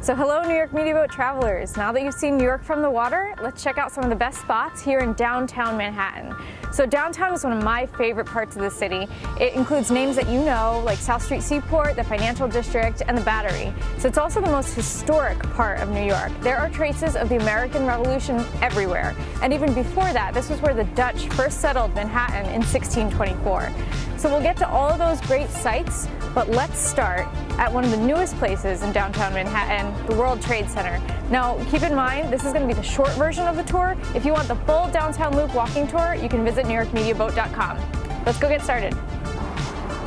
So hello New York Media Boat travelers. Now that you've seen New York from the water, let's check out some of the best spots here in downtown Manhattan. So downtown is one of my favorite parts of the city. It includes names that you know, like South Street Seaport, the Financial District, and the Battery. So it's also the most historic part of New York. There are traces of the American Revolution everywhere. And even before that, this was where the Dutch first settled Manhattan in 1624. So we'll get to all of those great sites, but let's start at one of the newest places in downtown Manhattan, the World Trade Center. Now, keep in mind, this is going to be the short version of the tour. If you want the full downtown loop walking tour, you can visit NewYorkMediaBoat.com. Let's go get started.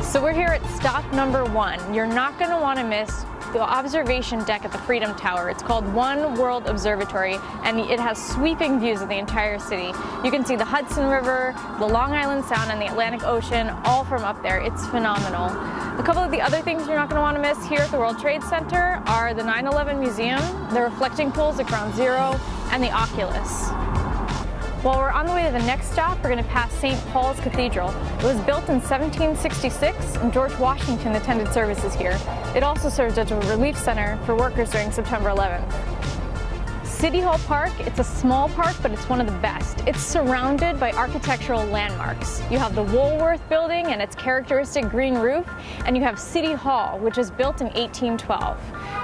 So we're here at stop number 1. You're not going to want to miss the observation deck at the Freedom Tower. It's called One World Observatory, and it has sweeping views of the entire city. You can see the Hudson River, the Long Island Sound, and the Atlantic Ocean all from up there. It's phenomenal. A couple of the other things you're not going to want to miss here at the World Trade Center are the 9/11 Museum, the reflecting pools at Ground Zero, and the Oculus. While we're on the way to the next stop, we're going to pass St. Paul's Cathedral. It was built in 1766, and George Washington attended services here. It also served as a relief center for workers during September 11th. City Hall Park, it's a small park, but it's one of the best. It's surrounded by architectural landmarks. You have the Woolworth Building and its characteristic green roof, and you have City Hall, which was built in 1812.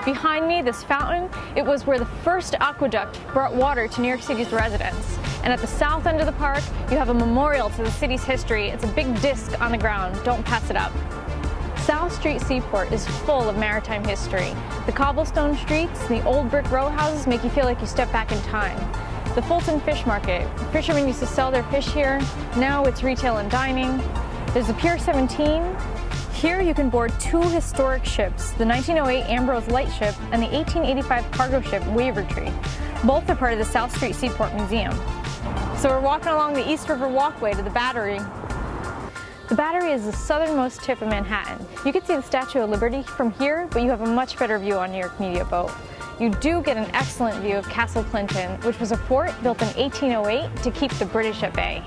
Behind me, this fountain, it was where the first aqueduct brought water to New York City's residents. And at the south end of the park, you have a memorial to the city's history. It's a big disc on the ground. Don't pass it up. South Street Seaport is full of maritime history. The cobblestone streets, the old brick row houses make you feel like you step back in time. The Fulton Fish Market. Fishermen used to sell their fish here. Now it's retail and dining. There's the Pier 17. Here you can board 2 historic ships, the 1908 Ambrose Lightship and the 1885 cargo ship Wavertree. Both are part of the South Street Seaport Museum. So we're walking along the East River Walkway to the Battery. The Battery is the southernmost tip of Manhattan. You can see the Statue of Liberty from here, but you have a much better view on New York Media Boat. You do get an excellent view of Castle Clinton, which was a fort built in 1808 to keep the British at bay.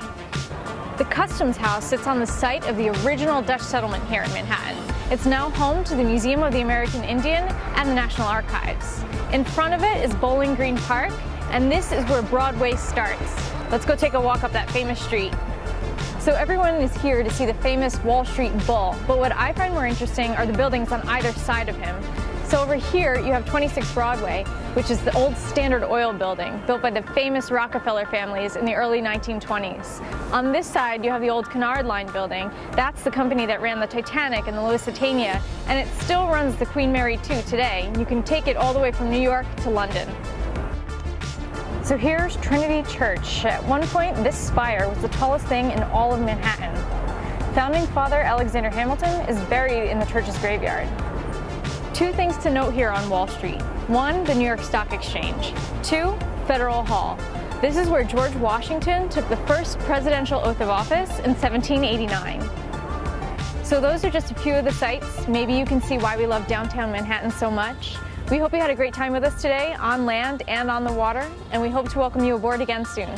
The Customs House sits on the site of the original Dutch settlement here in Manhattan. It's now home to the Museum of the American Indian and the National Archives. In front of it is Bowling Green Park, and this is where Broadway starts. Let's go take a walk up that famous street. So everyone is here to see the famous Wall Street Bull, but what I find more interesting are the buildings on either side of him. So over here you have 26 Broadway, which is the old Standard Oil building, built by the famous Rockefeller families in the early 1920s. On this side you have the old Cunard Line building. That's the company that ran the Titanic and the Lusitania, and it still runs the Queen Mary II today. You can take it all the way from New York to London. So here's Trinity Church. At one point, this spire was the tallest thing in all of Manhattan. Founding Father Alexander Hamilton is buried in the church's graveyard. 2 things to note here on Wall Street. 1, the New York Stock Exchange. 2, Federal Hall. This is where George Washington took the first presidential oath of office in 1789. So those are just a few of the sights. Maybe you can see why we love downtown Manhattan so much. We hope you had a great time with us today, on land and on the water, and we hope to welcome you aboard again soon.